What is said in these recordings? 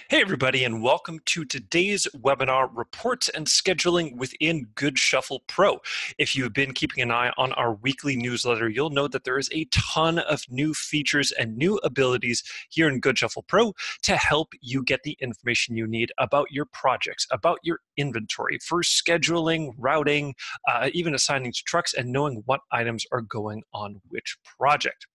Hey, everybody, and welcome to today's webinar, Reports and Scheduling within GoodShuffle Pro. If you've been keeping an eye on our weekly newsletter, you'll know that there is a ton of new features and new abilities here in GoodShuffle Pro to help you get the information you need about your projects, about your inventory, for scheduling, routing, even assigning to trucks, and knowing what items are going on which project.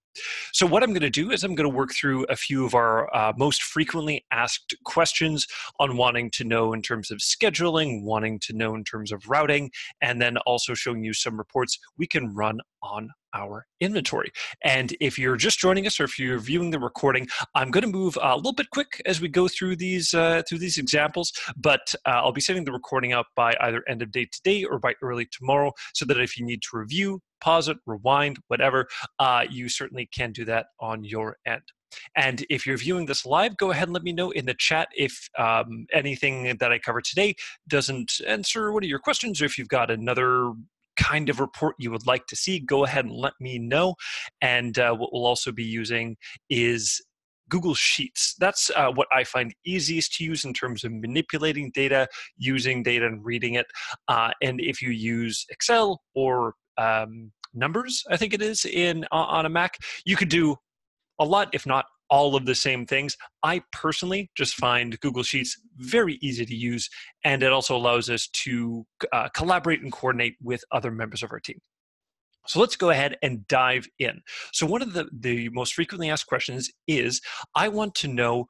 So what I'm going to do is I'm going to work through a few of our most frequently asked questions on wanting to know in terms of scheduling, wanting to know in terms of routing, and then also showing you some reports we can run on our inventory. And if you're just joining us or if you're viewing the recording, I'm going to move a little bit quick as we go through these examples, but I'll be setting the recording up by either end of day today or by early tomorrow, so that if you need to review, pause it, rewind, whatever, you certainly can do that on your end. And if you're viewing this live, go ahead and let me know in the chat if anything that I cover today doesn't answer one of your questions, or if you've got another kind of report you would like to see, go ahead and let me know. And what we'll also be using is Google Sheets. That's what I find easiest to use in terms of manipulating data, using data and reading it. And if you use Excel or Numbers, I think it is, on a Mac, you could do a lot, if not all of the same things. I personally just find Google Sheets very easy to use, and it also allows us to collaborate and coordinate with other members of our team. So let's go ahead and dive in. So one of the most frequently asked questions is, I want to know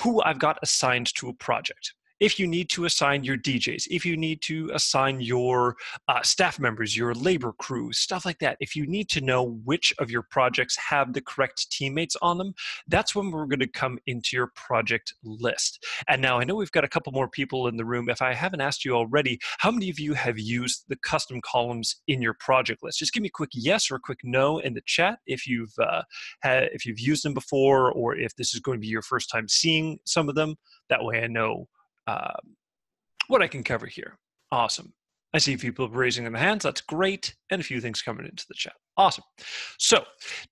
who I've got assigned to a project. If you need to assign your DJs, if you need to assign your staff members, your labor crew, stuff like that, if you need to know which of your projects have the correct teammates on them, that's when we're going to come into your project list. And now I know we've got a couple more people in the room. If I haven't asked you already, how many of you have used the custom columns in your project list? Just give me a quick yes or a quick no in the chat if you've used them before, or if this is going to be your first time seeing some of them. That way I know what I can cover here. Awesome. I see people raising their hands. That's great. And a few things coming into the chat. Awesome. So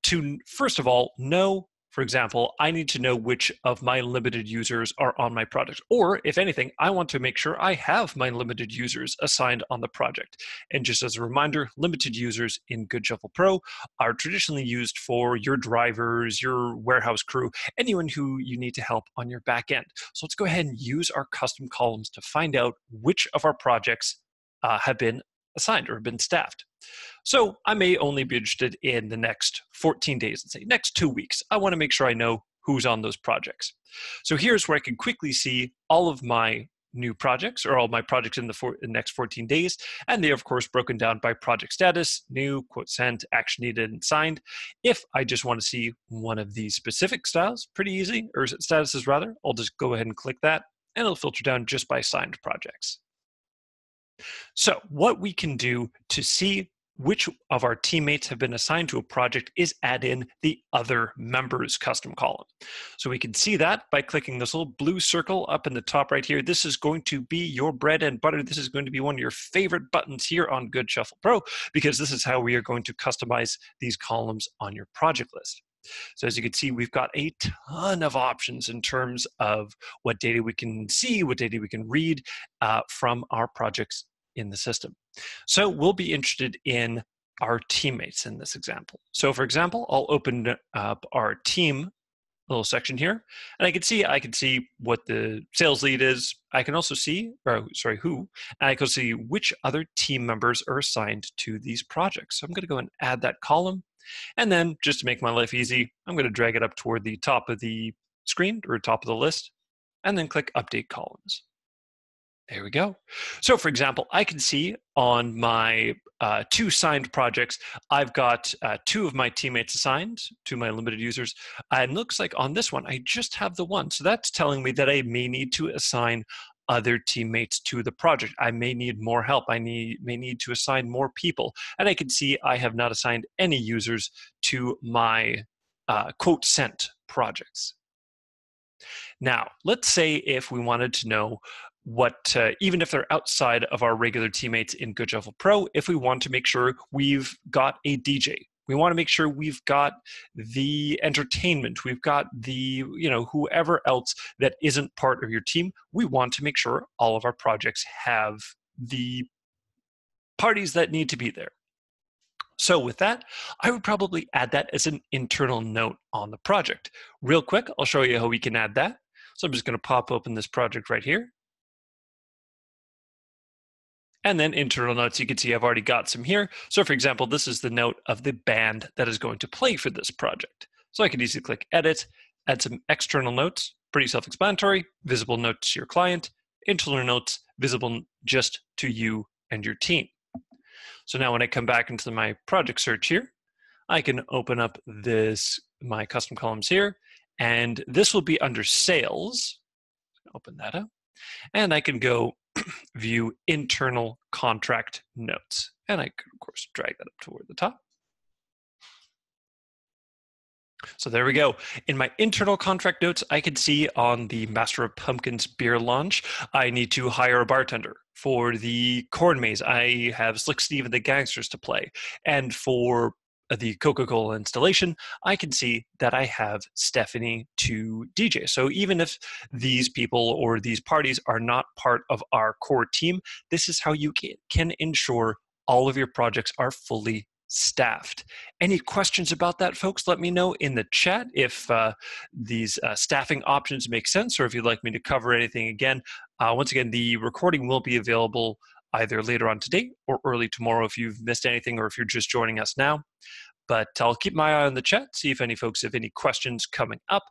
to first of all know, for example, I need to know which of my limited users are on my project. Or if anything, I want to make sure I have my limited users assigned on the project. And just as a reminder, limited users in GoodShuffle Pro are traditionally used for your drivers, your warehouse crew, anyone who you need to help on your back end. So let's go ahead and use our custom columns to find out which of our projects have been assigned or have been staffed. So I may only be interested in the next 14 days, let's say next 2 weeks. I want to make sure I know who's on those projects. So here's where I can quickly see all of my new projects, or all my projects in the next 14 days. And they are, of course, broken down by project status: new, quote sent, action needed, and signed. If I just want to see one of these specific styles, pretty easy, or statuses rather, I'll just go ahead and click that, and it'll filter down just by signed projects. So what we can do to see which of our teammates have been assigned to a project is add in the other members custom column. So we can see that by clicking this little blue circle up in the top right here. This is going to be your bread and butter. This is going to be one of your favorite buttons here on GoodShuffle Pro, because this is how we are going to customize these columns on your project list. So as you can see, we've got a ton of options in terms of what data we can see, what data we can read from our projects in the system. So we'll be interested in our teammates in this example. So for example, I'll open up our team little section here, and I can see what the sales lead is. I can also see, who, and I can see which other team members are assigned to these projects. So I'm going to go and add that column. And then, just to make my life easy, I'm going to drag it up toward the top of the screen, or top of the list, and then click Update Columns. There we go. So for example, I can see on my 2 signed projects, I've got 2 of my teammates assigned to my limited users. And it looks like on this one, I just have the 1. So that's telling me that I may need to assign other teammates to the project. I may need more help. I may need to assign more people. And I can see I have not assigned any users to my quote sent projects. Now, let's say if we wanted to know what, even if they're outside of our regular teammates in GoodShuffle Pro, if we want to make sure we've got a DJ We want to make sure we've got the entertainment, we've got the, whoever else that isn't part of your team. We want to make sure all of our projects have the parties that need to be there. So with that, I would probably add that as an internal note on the project. Real quick, I'll show you how we can add that. So I'm just going to pop open this project right here. And then internal notes, you can see I've already got some here. So for example, this is the note of the band that is going to play for this project. So I can easily click edit, add some external notes, pretty self-explanatory, visible notes to your client, internal notes visible just to you and your team. So now when I come back into my project search here, I can open up my custom columns here, and this will be under sales. Open that up, and I can go view internal contract notes. And I could, of course, drag that up toward the top. So there we go. In my internal contract notes, I can see on the Master of Pumpkins beer launch, I need to hire a bartender. For the Corn Maze, I have Slick Steve and the Gangsters to play. And for the Coca-Cola installation, I can see that I have Stephanie to DJ. So even if these people or these parties are not part of our core team, this is how you can ensure all of your projects are fully staffed. Any questions about that, folks? Let me know in the chat if these staffing options make sense, or if you'd like me to cover anything again. Once again, the recording will be available either later on today or early tomorrow if you've missed anything or if you're just joining us now. But I'll keep my eye on the chat, see if any folks have any questions coming up.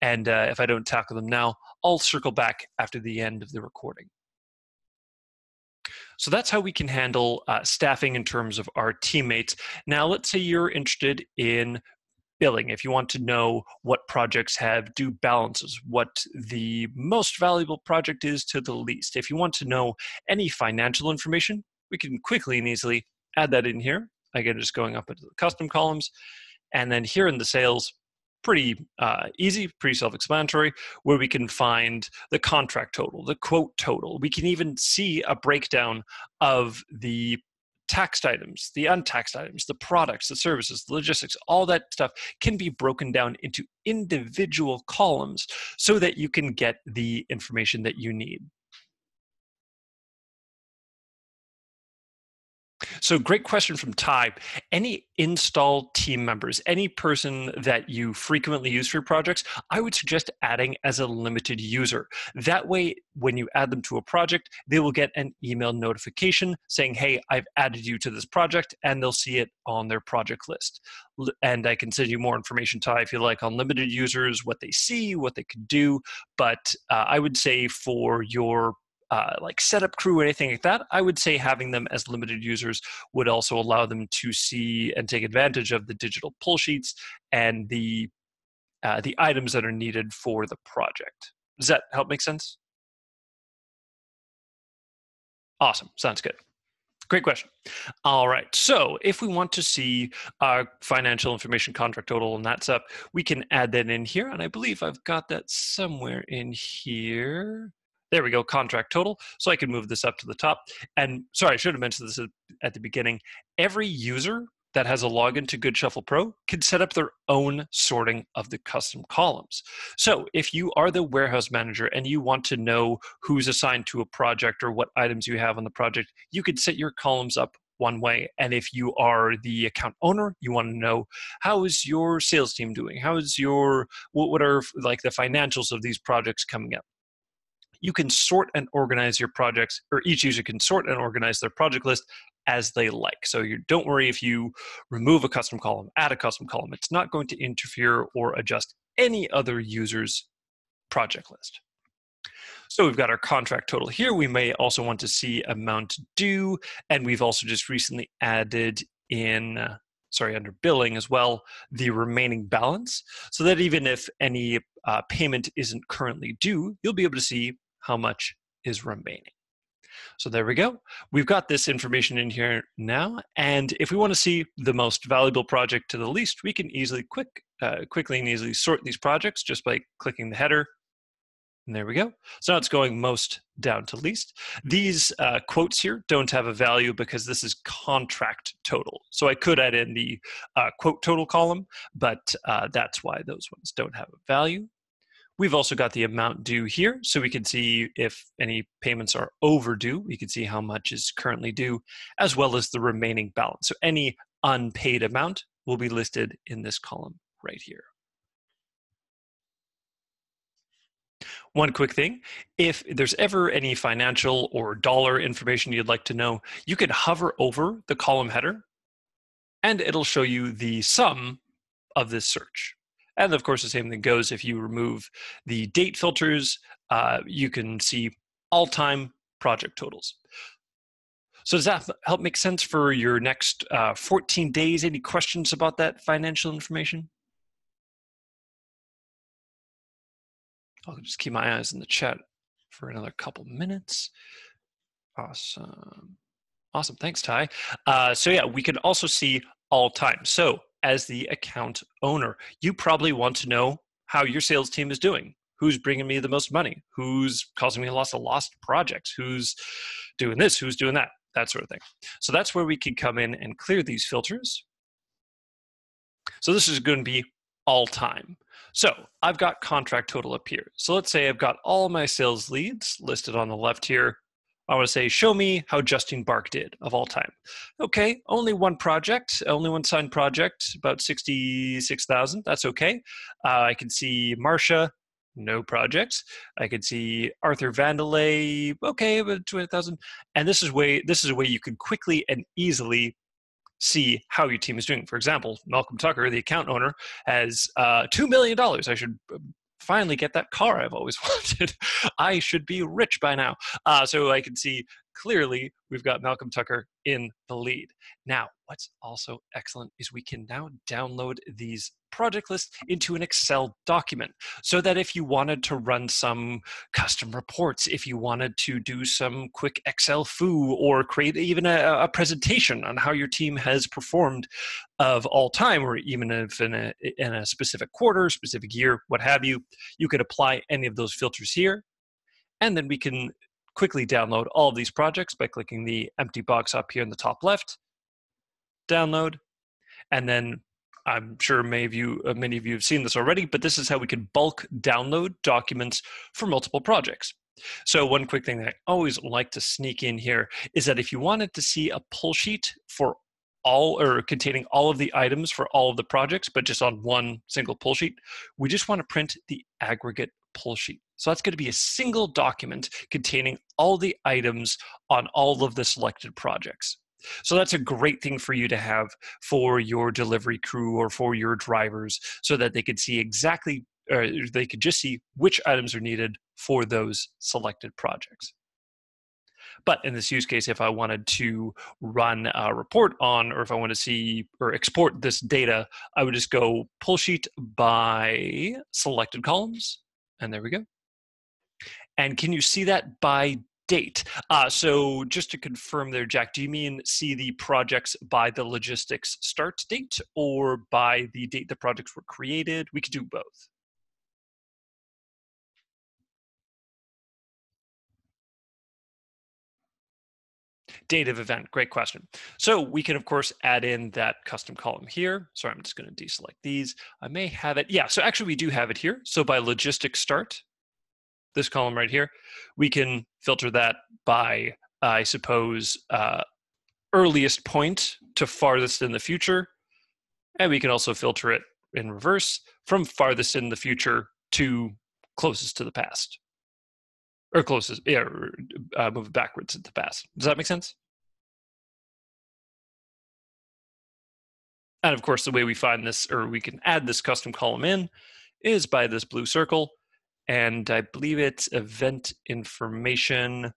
And if I don't tackle them now, I'll circle back after the end of the recording. So that's how we can handle staffing in terms of our teammates. Now, let's say you're interested in billing. If you want to know what projects have due balances, what the most valuable project is to the least. If you want to know any financial information, we can quickly and easily add that in here. Again, just going up into the custom columns. And then here in the sales, pretty easy, pretty self-explanatory, where we can find the contract total, the quote total. We can even see a breakdown of the taxed items, the untaxed items, the products, the services, the logistics, all that stuff can be broken down into individual columns so that you can get the information that you need. So great question from Ty. Any install team members, any person that you frequently use for your projects, I would suggest adding as a limited user. That way, when you add them to a project, they will get an email notification saying, hey, I've added you to this project, and they'll see it on their project list. And I can send you more information, Ty, if you like, on limited users, what they see, what they can do. But I would say for your like setup crew or anything like that, I would say having them as limited users would also allow them to see and take advantage of the digital pull sheets and the items that are needed for the project. Does that help make sense? Awesome, sounds good. Great question. All right, so if we want to see our financial information, contract total, and that stuff, we can add that in here, and I believe I've got that somewhere in here. There we go, contract total. So I can move this up to the top. And sorry, I should have mentioned this at the beginning. Every user that has a login to Good Shuffle Pro can set up their own sorting of the custom columns. So if you are the warehouse manager and you want to know who's assigned to a project or what items you have on the project, you could set your columns up one way. And if you are the account owner, you want to know, how is your sales team doing? How is what are like the financials of these projects coming up? You can sort and organize your projects, or each user can sort and organize their project list as they like. So you don't worry if you remove a custom column, add a custom column. It's not going to interfere or adjust any other user's project list. So we've got our contract total here. We may also want to see amount due, and we've also just recently added in, under billing as well, the remaining balance, so that even if any payment isn't currently due, you'll be able to see how much is remaining. So there we go. We've got this information in here now, and if we want to see the most valuable project to the least, we can easily quickly and easily sort these projects just by clicking the header And there we go. So now it's going most down to least. These quotes here don't have a value because this is contract total. So I could add in the quote total column, but that's why those ones don't have a value. We've also got the amount due here, so we can see if any payments are overdue. We can see how much is currently due, as well as the remaining balance. So any unpaid amount will be listed in this column right here. One quick thing, if there's ever any financial or dollar information you'd like to know, you can hover over the column header and it'll show you the sum of this search. And of course, the same thing goes if you remove the date filters, you can see all-time project totals. So does that help make sense for your next 14 days? Any questions about that financial information? I'll just keep my eyes in the chat for another couple minutes. Awesome. Awesome. Thanks, Ty. So yeah, we can also see all time. So as the account owner, you probably want to know how your sales team is doing. Who's bringing me the most money? Who's causing me a loss of lost projects? Who's doing this? Who's doing that? That sort of thing. So that's where we can come in and clear these filters. So this is going to be all time. So I've got contract total up here. So let's say I've got all my sales leads listed on the left here. I want to say, show me how Justine Bark did of all time. Okay, only one project, only one signed project, about 66,000. That's okay. I can see Marcia, no projects. I can see Arthur Vandelay, okay, about 20,000. And this is a way you can quickly and easily see how your team is doing. For example, Malcolm Tucker, the account owner, has $2 million. I should finally get that car I've always wanted. I should be rich by now. So I can see clearly we've got Malcolm Tucker in the lead. Now, what's also excellent is we can now download these project lists into an Excel document so that if you wanted to run some custom reports, if you wanted to do some quick Excel foo or create even a presentation on how your team has performed of all time, or even if in a specific quarter, specific year, what have you, you could apply any of those filters here. And then we can quickly download all of these projects by clicking the empty box up here in the top left, download, and then I'm sure many of you have seen this already, but this is how we can bulk download documents for multiple projects. So one quick thing that I always like to sneak in here is that if you wanted to see a pull sheet for all, or containing all of the items for all of the projects, but just on one single pull sheet, we just want to print the aggregate pull sheet. So that's going to be a single document containing all the items on all of the selected projects. So that's a great thing for you to have for your delivery crew or for your drivers so that they could see exactly, or they could just see which items are needed for those selected projects. But in this use case, if I wanted to run a report on, or if I want to see or export this data, I would just go pull sheet by selected columns, and there we go. And can you see that by date? So just to confirm there, Jack, do you mean see the projects by the logistics start date or by the date the projects were created? We could do both. Date of event, great question. So we can, of course, add in that custom column here. Sorry, I'm just going to deselect these. I may have it. Yeah, so actually we do have it here. So by logistics start, this column right here, we can filter that by, I suppose, earliest point to farthest in the future. And we can also filter it in reverse from farthest in the future to closest to the past. Or closest, yeah, move backwards into the past. Does that make sense? And of course, the way we find this, or we can add this custom column in, is by this blue circle. And I believe it's event information.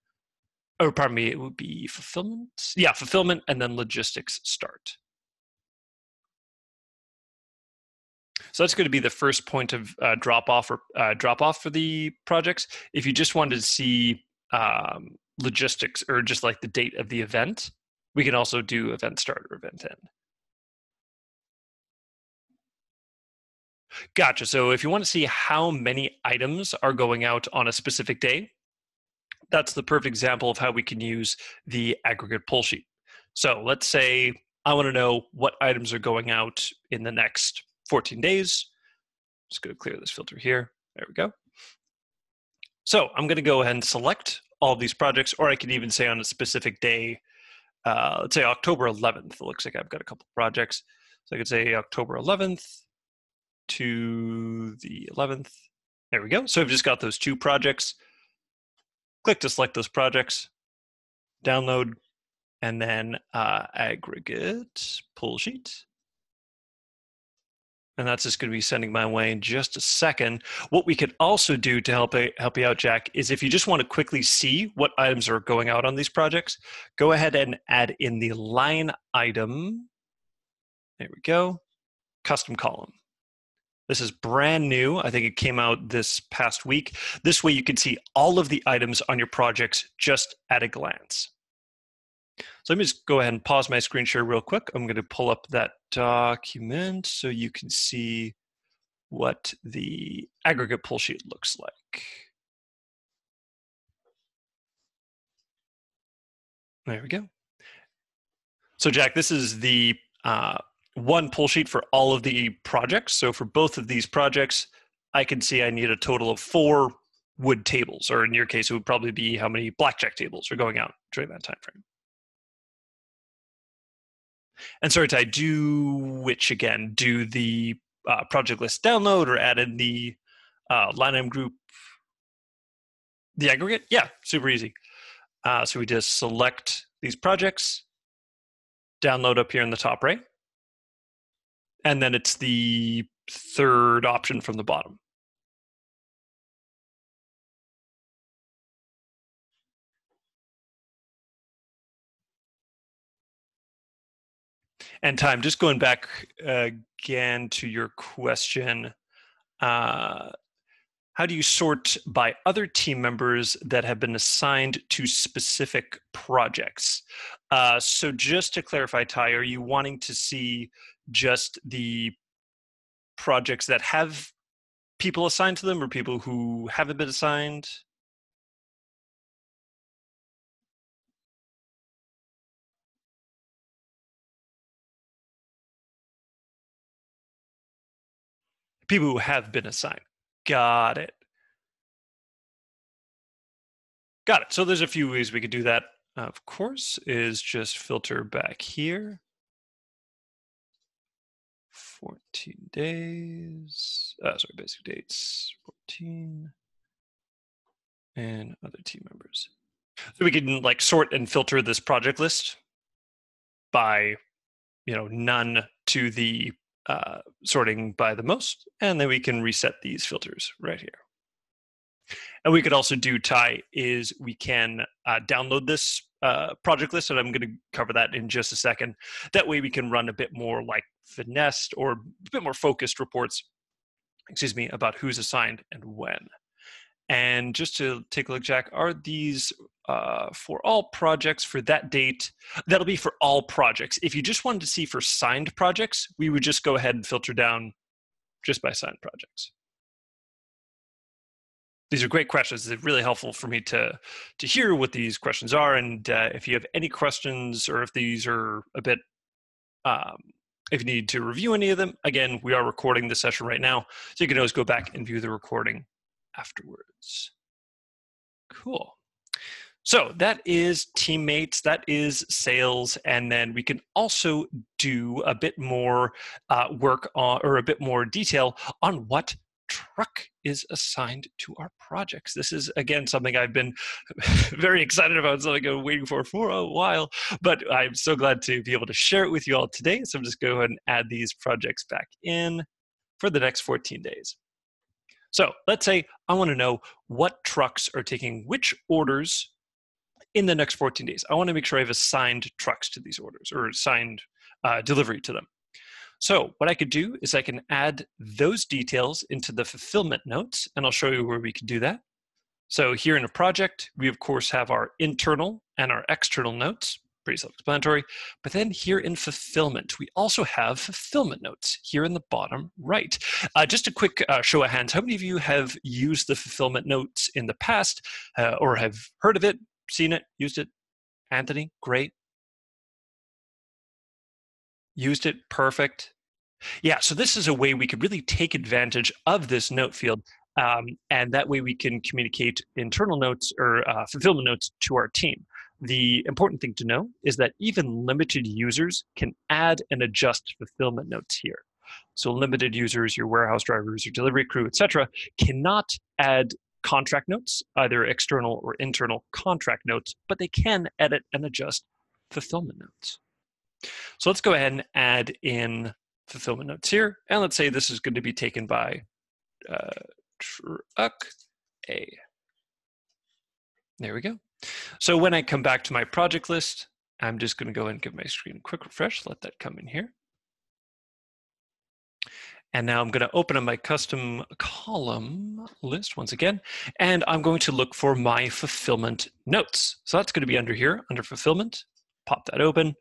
Oh, pardon me, it would be fulfillment. Yeah, fulfillment and then logistics start. So that's going to be the first point of drop off for the projects. If you just wanted to see logistics or just like the date of the event, we can also do event start or event end. Gotcha. So if you want to see how many items are going out on a specific day, that's the perfect example of how we can use the aggregate pull sheet. So let's say I want to know what items are going out in the next 14 days. Just going to clear this filter here. There we go. So I'm going to go ahead and select all of these projects, or I can even say on a specific day, let's say October 11th. It looks like I've got a couple projects. So I could say October 11th to the 11th. There we go. So I've just got those two projects. Click to select those projects, download, and then aggregate pull sheet. And that's just going to be sending my way in just a second. What we could also do to help you out, Jack, is if you just want to quickly see what items are going out on these projects, go ahead and add in the line item. There we go. Custom column. This is brand new. I think it came out this past week. This way you can see all of the items on your projects just at a glance. So let me just go ahead and pause my screen share real quick. I'm going to pull up that document so you can see what the aggregate pull sheet looks like. There we go. So Jack, this is the one pull sheet for all of the projects. So for both of these projects, I can see I need a total of 4 wood tables, or in your case, it would probably be how many blackjack tables are going out during that time frame. And sorry, Ty, do which again? Do the project list download or add in the line item group? The aggregate? Yeah, super easy. So we just select these projects, download up here in the top right, and then it's the third option from the bottom. And Ty, just going back again to your question, how do you sort by other team members that have been assigned to specific projects? So just to clarify, Ty, are you wanting to see just the projects that have people assigned to them or people who haven't been assigned? People who have been assigned. Got it. Got it. So there's a few ways we could do that. Of course, is just filter back here. 14 days. Sorry, basic dates. 14. And other team members. So we can like sort and filter this project list by, none to the sorting by the most, and then we can reset these filters right here. And we could also do, Ty, is we can download this project list, and I'm going to cover that in just a second. That way we can run a bit more like finessed or a bit more focused reports, about who's assigned and when. And just to take a look, Jack, are these for all projects for that date? That'll be for all projects. If you just wanted to see for signed projects, we would just go ahead and filter down just by signed projects. These are great questions. It's really helpful for me to hear what these questions are. And if you have any questions or if these are a bit, if you need to review any of them, again, we are recording this session right now. So you can always go back and view the recording afterwards. Cool. So that is teammates, that is sales, and then we can also do a bit more work on, or a bit more detail on what truck is assigned to our projects. This is, again, something I've been very excited about, something I've been waiting for a while, but I'm so glad to be able to share it with you all today. So I'm just going to go ahead and add these projects back in for the next 14 days. So let's say I want to know what trucks are taking which orders in the next 14 days. I want to make sure I've assigned trucks to these orders or assigned delivery to them. So what I could do is I can add those details into the fulfillment notes, and I'll show you where we can do that. So here in a project, we of course have our internal and our external notes, pretty self-explanatory. But then here in fulfillment, we also have fulfillment notes here in the bottom right. Just a quick show of hands. How many of you have used the fulfillment notes in the past or have heard of it, seen it, used it? Anthony, great. Used it, perfect. Yeah, so this is a way we could really take advantage of this note field, and that way we can communicate internal notes or fulfillment notes to our team. The important thing to know is that even limited users can add and adjust fulfillment notes here. So limited users, your warehouse drivers, your delivery crew, etc., cannot add contract notes, either external or internal contract notes, but they can edit and adjust fulfillment notes. So let's go ahead and add in fulfillment notes here. And let's say this is going to be taken by truck A. There we go. So when I come back to my project list, I'm just going to go and give my screen a quick refresh, let that come in here. And now I'm going to open up my custom column list once again, and I'm going to look for my fulfillment notes. So that's going to be under here, under fulfillment. Pop that open,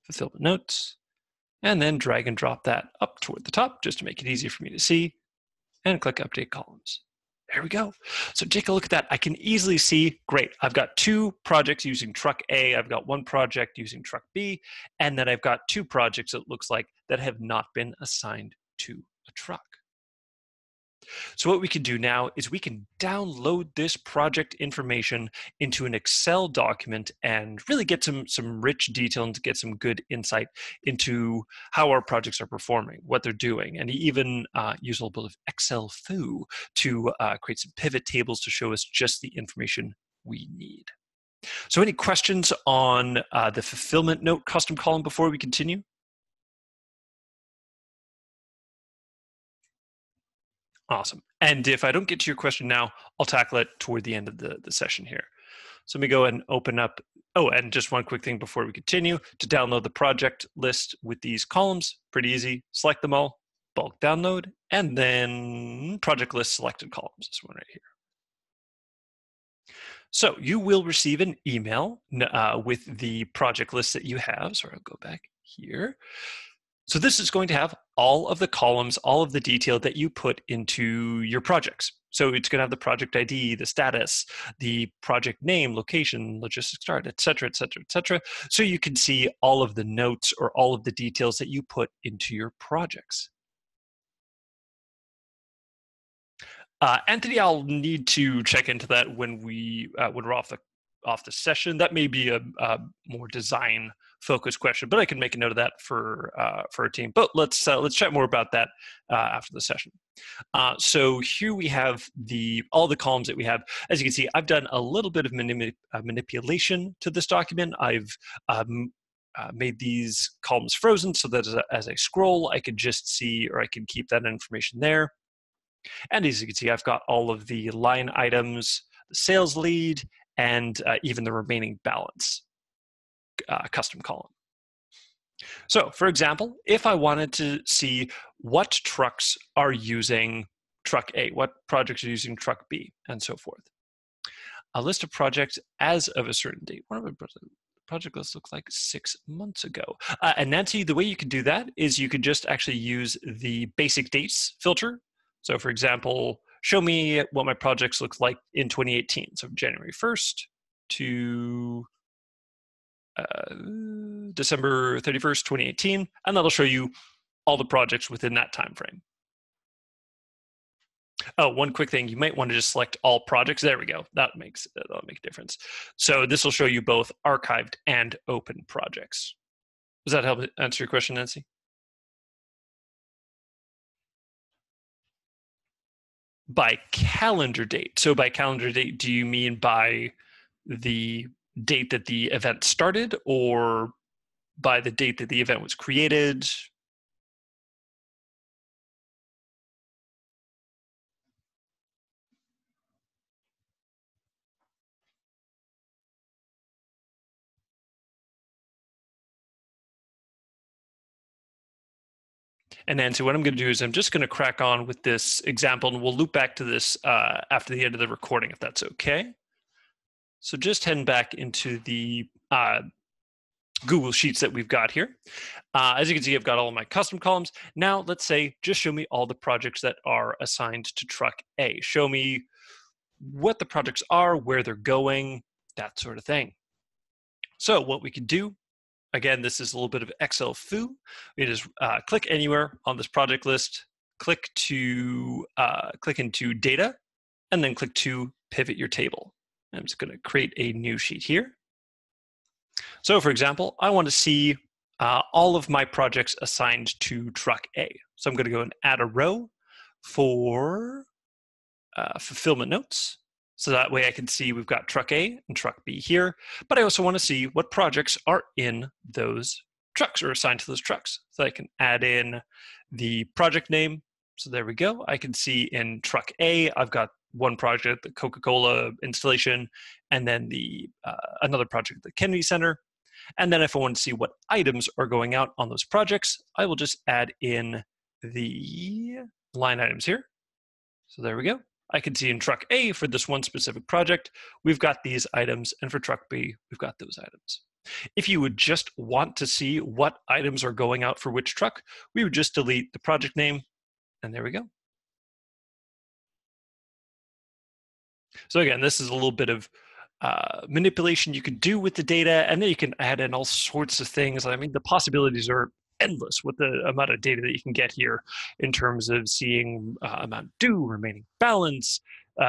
fulfillment notes, and then drag and drop that up toward the top just to make it easier for me to see, and click Update Columns. There we go. So take a look at that. I can easily see, great, I've got 2 projects using truck A, I've got 1 project using truck B, and then I've got 2 projects, it looks like, that have not been assigned to a truck. So what we can do now is we can download this project information into an Excel document and really get some rich detail and to get some good insight into how our projects are performing, what they're doing, and even use a little bit of Excel foo to create some pivot tables to show us just the information we need. So any questions on the fulfillment note custom column before we continue? Awesome. And if I don't get to your question now, I'll tackle it toward the end of the session here. So let me go and open up. Oh, and just one quick thing before we continue. To download the project list with these columns, pretty easy. Select them all, bulk download, and then project list selected columns. This one right here. So you will receive an email with the project list that you have. So I'll go back here. So this is going to have all of the columns, all of the detail that you put into your projects. So it's going to have the project ID, the status, the project name, location, logistics start, et cetera, et cetera, et cetera. So you can see all of the notes or all of the details that you put into your projects. Anthony, I'll need to check into that when we're off the session. That may be a more design focused question, but I can make a note of that for our team. But let's chat more about that after the session. So here we have all the columns that we have. As you can see, I've done a little bit of manipulation to this document. I've made these columns frozen so that as I scroll, I can just see, or I can keep that information there. And as you can see, I've got all of the line items, the sales lead, and even the remaining balance custom column. So for example, if I wanted to see what trucks are using truck A, what projects are using truck B, and so forth. A list of projects as of a certain date. What would the project list look like 6 months ago? And Nancy, the way you can do that is you could just actually use the basic dates filter. So for example, show me what my projects look like in 2018. So January 1st to December 31st, 2018, and that'll show you all the projects within that time frame. Oh, one quick thing, you might want to just select all projects. There we go. That'll make a difference. So this will show you both archived and open projects. Does that help answer your question, Nancy? By calendar date. So by calendar date, do you mean by the date that the event started or by the date that the event was created? And Nancy, what I'm going to do is I'm just going to crack on with this example, and we'll loop back to this after the end of the recording, if that's okay. So just heading back into the Google Sheets that we've got here. As you can see, I've got all of my custom columns. Now, let's say, just show me all the projects that are assigned to truck A. Show me what the projects are, where they're going, that sort of thing. So what we can do, again, this is a little bit of Excel foo. We just click anywhere on this project list, click into data, and then click to pivot your table. I'm just going to create a new sheet here. So for example, I want to see all of my projects assigned to truck A. So I'm going to go and add a row for fulfillment notes. So that way I can see we've got truck A and truck B here, but I also want to see what projects are in those trucks or assigned to those trucks. So I can add in the project name. So there we go. I can see in truck A, I've got one project, the Coca-Cola installation, and then the another project, the Kennedy Center. And then if I want to see what items are going out on those projects, I will just add in the line items here. So there we go. I can see in truck A for this one specific project, we've got these items, and for truck B, we've got those items. If you would just want to see what items are going out for which truck, we would just delete the project name, and there we go. So again, this is a little bit of manipulation you can do with the data, and then you can add in all sorts of things. I mean, the possibilities are endless with the amount of data that you can get here in terms of seeing amount due, remaining balance,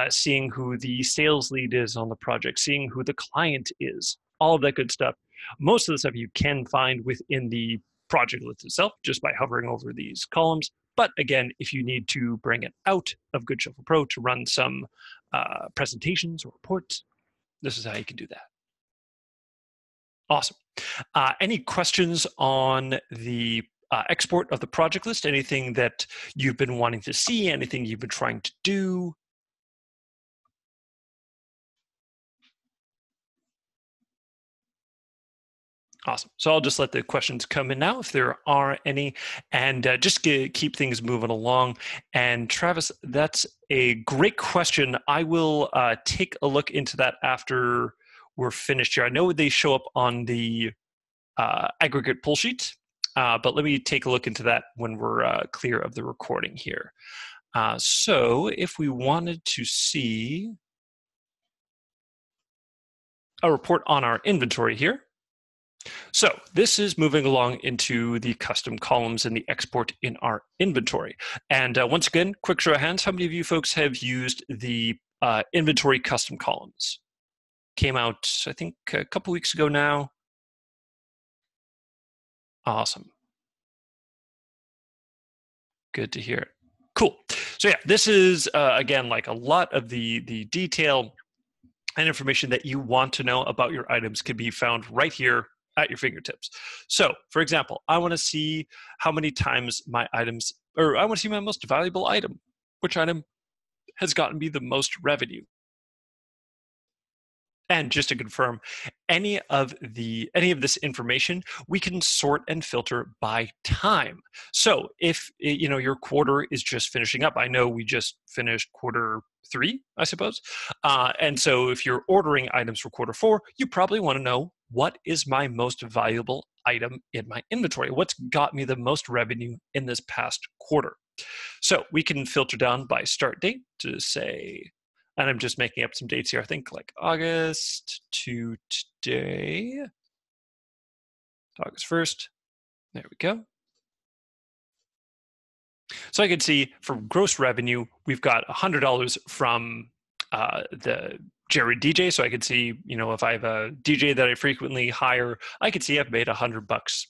seeing who the sales lead is on the project, seeing who the client is, all of that good stuff. Most of the stuff you can find within the project list itself just by hovering over these columns. But again, if you need to bring it out of Good Shuffle Pro to run some presentations or reports, this is how you can do that. Awesome. Any questions on the export of the project list? Anything that you've been wanting to see? Anything you've been trying to do? Awesome. So I'll just let the questions come in now if there are any, and just keep things moving along. And Travis, that's a great question. I will take a look into that after we're finished here. I know they show up on the aggregate pull sheet, but let me take a look into that when we're clear of the recording here. So if we wanted to see a report on our inventory here, so this is moving along into the custom columns and the export in our inventory. And once again, quick show of hands, how many of you folks have used the inventory custom columns? Came out, I think, a couple weeks ago now. Awesome. Good to hear it. Cool. So yeah, this is, again, like a lot of the detail and information that you want to know about your items can be found right here at your fingertips. So, for example, I want to see how many times my items, or I want to see my most valuable item. Which item has gotten me the most revenue? And just to confirm, any of this information, we can sort and filter by time. So if your quarter is just finishing up, I know we just finished quarter 3, I suppose. And so if you're ordering items for quarter 4, you probably want to know what is my most valuable item in my inventory? What's got me the most revenue in this past quarter? So we can filter down by start date to say, and I'm just making up some dates here, I think like August to today, August 1st. There we go. So I can see for gross revenue, we've got $100 from the Jared DJ. So I can see, if I have a DJ that I frequently hire, I can see I've made $100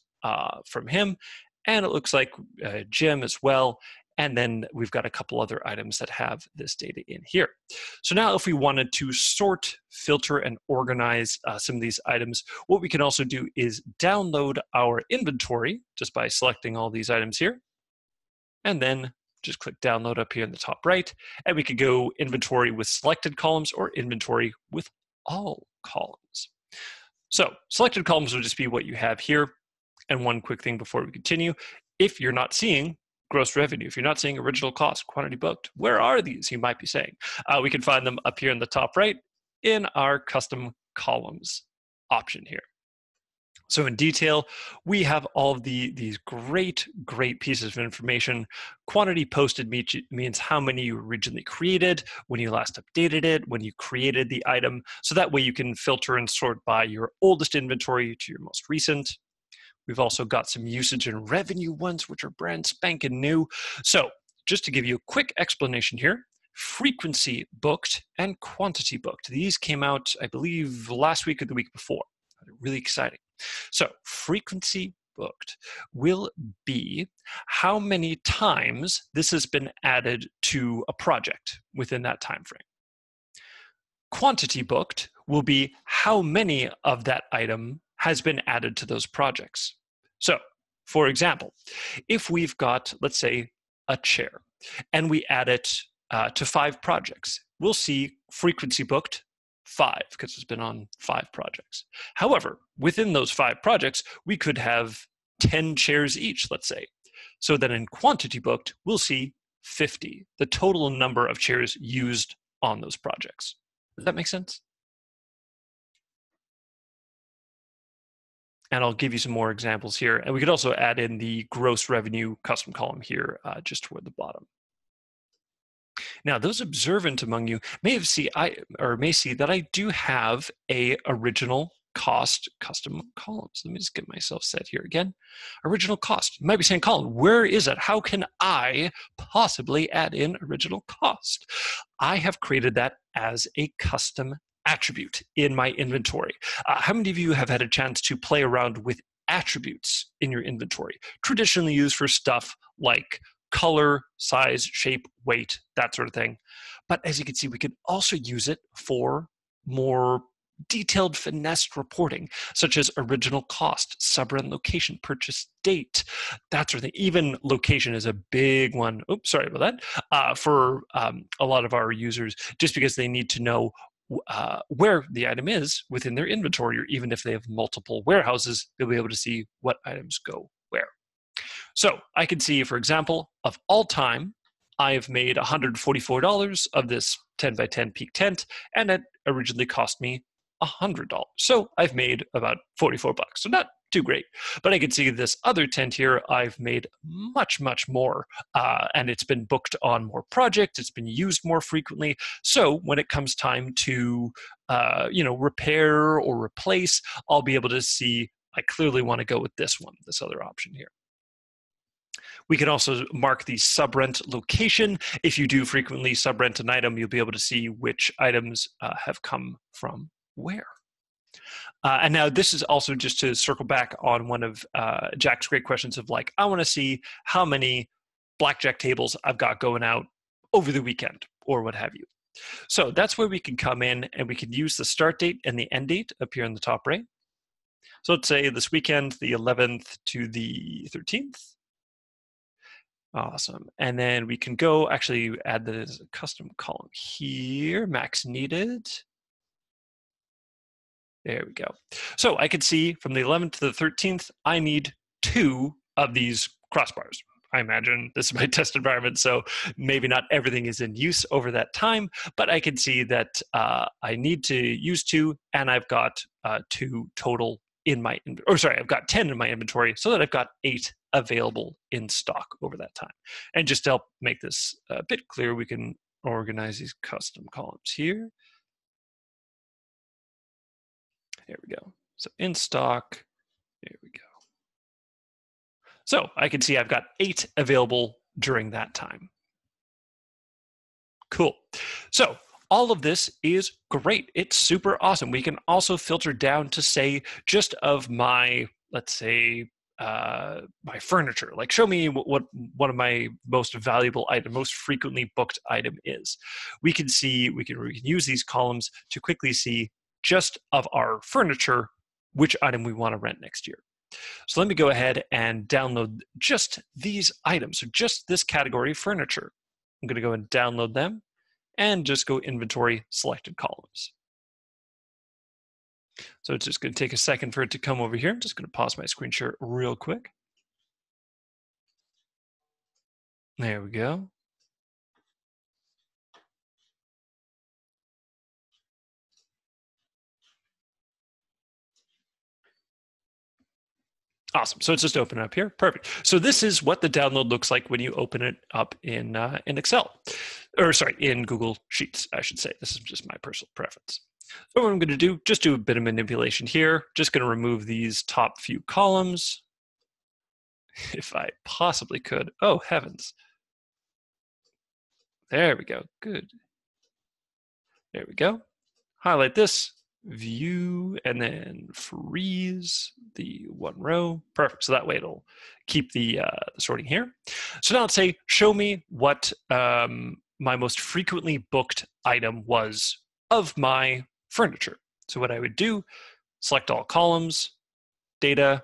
from him. And it looks like Jim as well. And then we've got a couple other items that have this data in here. So now if we wanted to sort, filter, and organize some of these items, what we can also do is download our inventory just by selecting all these items here. And then just click download up here in the top right. And we could go inventory with selected columns or inventory with all columns. So selected columns will just be what you have here. And one quick thing before we continue, if you're not seeing gross revenue, if you're not seeing original cost, quantity booked, where are these, you might be saying? We can find them up here in the top right in our custom columns option here. So in detail, we have all of these great pieces of information. Quantity posted means how many you originally created, when you last updated it, when you created the item. So that way you can filter and sort by your oldest inventory to your most recent. We've also got some usage and revenue ones, which are brand spanking new. So just to give you a quick explanation here, frequency booked and quantity booked. These came out, I believe, last week or the week before. They're really exciting. So frequency booked will be how many times this has been added to a project within that time frame. Quantity booked will be how many of that item has been added to those projects. So, for example, if we've got, let's say, a chair, and we add it to 5 projects, we'll see frequency booked 5 because it's been on 5 projects. However, within those 5 projects, we could have 10 chairs each, let's say. So then in quantity booked, we'll see 50, the total number of chairs used on those projects. Does that make sense? And I'll give you some more examples here. And we could also add in the gross revenue custom column here just toward the bottom. Now, those observant among you may see that I do have a original cost custom columns. Let me just get myself set here again. Original cost. You might be saying, Colin, where is it? How can I possibly add in original cost? I have created that as a custom attribute in my inventory. How many of you have had a chance to play around with attributes in your inventory? Traditionally used for stuff like color, size, shape, weight, that sort of thing. But as you can see, we can also use it for more detailed finessed reporting, such as original cost, subrun location, purchase date, that sort of thing. Even location is a big one. Oops, sorry about that. For a lot of our users, just because they need to know where the item is within their inventory, or even if they have multiple warehouses, they'll be able to see what items go where. So I can see, for example, of all time, I've made $144 of this 10 by 10 peak tent, and it originally cost me $100. So I've made about 44 bucks. So not too great. But I can see this other tent here, I've made much more, and it's been booked on more projects. It's been used more frequently. So when it comes time to, repair or replace, I'll be able to see I clearly want to go with this one, this other option here. We can also mark the subrent location. If you do frequently subrent an item, you'll be able to see which items have come from where. And now this is also just to circle back on one of Jack's great questions of like, I want to see how many blackjack tables I've got going out over the weekend or what have you. So that's where we can come in and we can use the start date and the end date up here in the top right. So let's say this weekend, the 11th to the 13th. Awesome. And then we can go actually add that as a custom column here, max needed. There we go. So I can see from the 11th to the 13th, I need 2 of these crossbars. I imagine this is my test environment, so maybe not everything is in use over that time, but I can see that I need to use 2, and I've got 2 total in my, I've got 10 in my inventory, so that I've got 8 available in stock over that time. And just to help make this a bit clearer, we can organize these custom columns here. There we go. So in stock, there we go. So I can see I've got 8 available during that time. Cool. So all of this is great. It's super awesome. We can also filter down to say just of my, let's say, my furniture. Like show me what one of my most valuable item, most frequently booked item is. We can see, we can use these columns to quickly see just of our furniture, which item we want to rent next year. So let me go ahead and download just these items. So just this category, furniture. I'm going to go and download them and just go inventory selected columns. So it's just going to take a second for it to come over here. I'm just going to pause my screen share real quick. There we go. Awesome. So it's just open up here. Perfect. So this is what the download looks like when you open it up in Excel, or sorry, in Google Sheets, I should say. This is just my personal preference. So what I'm going to do, just do a bit of manipulation here. Just going to remove these top few columns, if I possibly could. Oh, heavens. There we go. Good. There we go. Highlight this, view, and then freeze the one row. Perfect. So that way it'll keep the sorting here. So now let's say, show me what my most frequently booked item was of my furniture. So what I would do, select all columns, data,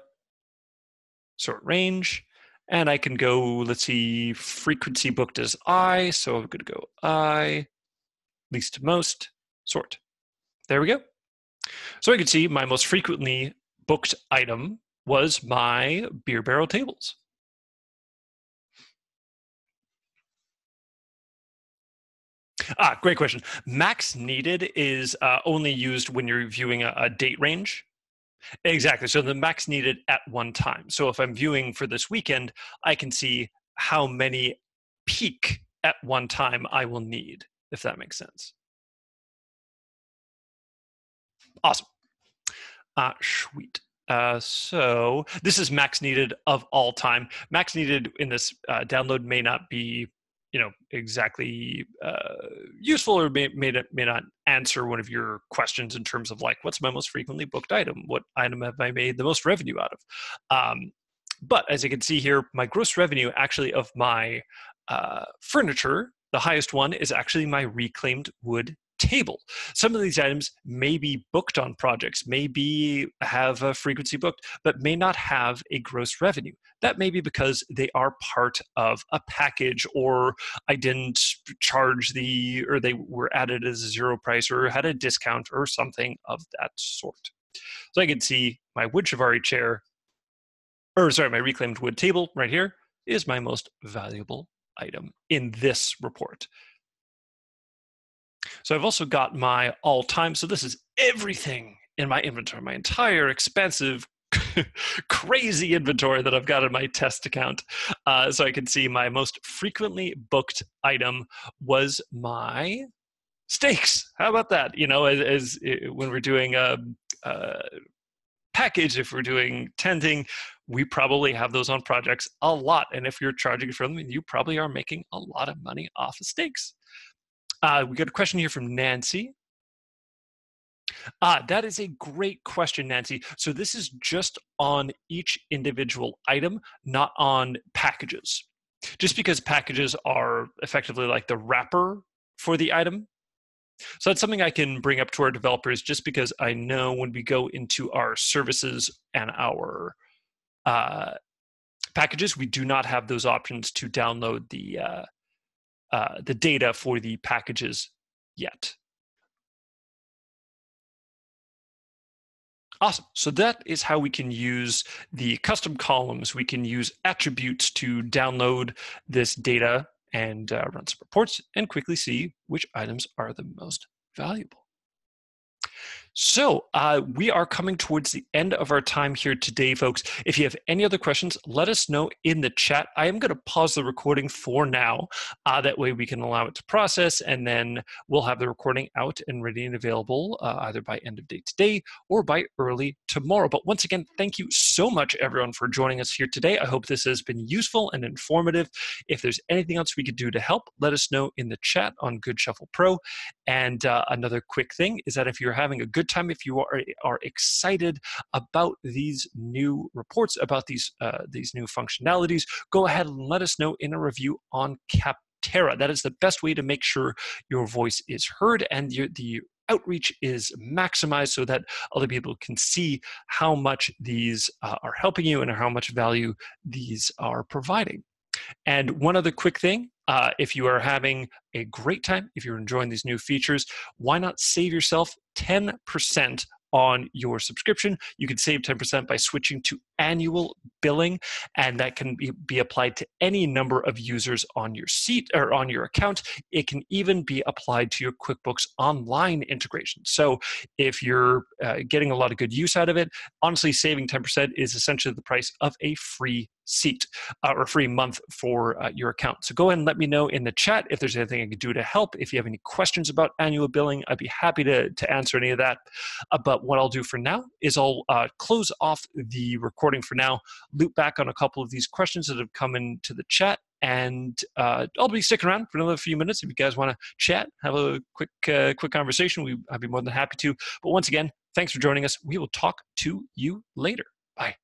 sort range, and I can go, let's see, frequency booked as I. So I'm going to go I, least to most, sort. There we go. So I can see my most frequently booked item was my beer barrel tables. Great question. Max needed is only used when you're viewing a date range. Exactly. So the max needed at one time. So if I'm viewing for this weekend, I can see how many peak at one time I will need, if that makes sense. Awesome. Sweet. So this is max needed of all time. Max needed in this download may not be, exactly useful, or may not answer one of your questions in terms of like, what's my most frequently booked item? What item have I made the most revenue out of? But as you can see here, my gross revenue actually of my furniture, the highest one is actually my reclaimed wood table. Some of these items may be booked on projects, have a frequency booked, but may not have a gross revenue. That may be because they are part of a package, or I didn't charge or they were added as a zero price, or had a discount, or something of that sort. So I can see my wood Chiavari chair, my reclaimed wood table right here is my most valuable item in this report. So I've also got my all-time. So this is everything in my inventory, my entire expensive, crazy inventory that I've got in my test account. So I can see my most frequently booked item was my steaks. How about that? As when we're doing a package, if we're doing tenting, we probably have those on projects a lot. And if you're charging for them, you probably are making a lot of money off of steaks. We got a question here from Nancy. That is a great question, Nancy. So this is just on each individual item, not on packages. Just because packages are effectively like the wrapper for the item. So that's something I can bring up to our developers, just because I know when we go into our services and our packages, we do not have those options to download the data for the packages yet. Awesome. So that is how we can use the custom columns. We can use attributes to download this data and run some reports and quickly see which items are the most valuable. So we are coming towards the end of our time here today, folks. If you have any other questions, let us know in the chat. I am going to pause the recording for now. That way we can allow it to process, and then we'll have the recording out and ready and available either by end of day today or by early tomorrow. But once again, thank you so much, everyone, for joining us here today. I hope this has been useful and informative. If there's anything else we could do to help, let us know in the chat on Good Shuffle Pro. And another quick thing is that if you're having a good time, if you are excited about these new reports, about these new functionalities, go ahead and let us know in a review on Capterra. That is the best way to make sure your voice is heard and the outreach is maximized, so that other people can see how much these are helping you and how much value these are providing. And one other quick thing, if you are having a great time, if you're enjoying these new features, why not save yourself 10% on your subscription. You can save 10% by switching to annual billing, and that can be applied to any number of users on your seat or on your account. It can even be applied to your QuickBooks Online integration. So if you're getting a lot of good use out of it, honestly, saving 10% is essentially the price of a free seat or a free month for your account. So go ahead and let me know in the chat if there's anything I can do to help. If you have any questions about annual billing, I'd be happy to answer any of that. But what I'll do for now is I'll close off the recording for now, loop back on a couple of these questions that have come into the chat, and I'll be sticking around for another few minutes. If you guys want to chat, have a quick conversation, I'd be more than happy to. But once again, thanks for joining us. We will talk to you later. Bye.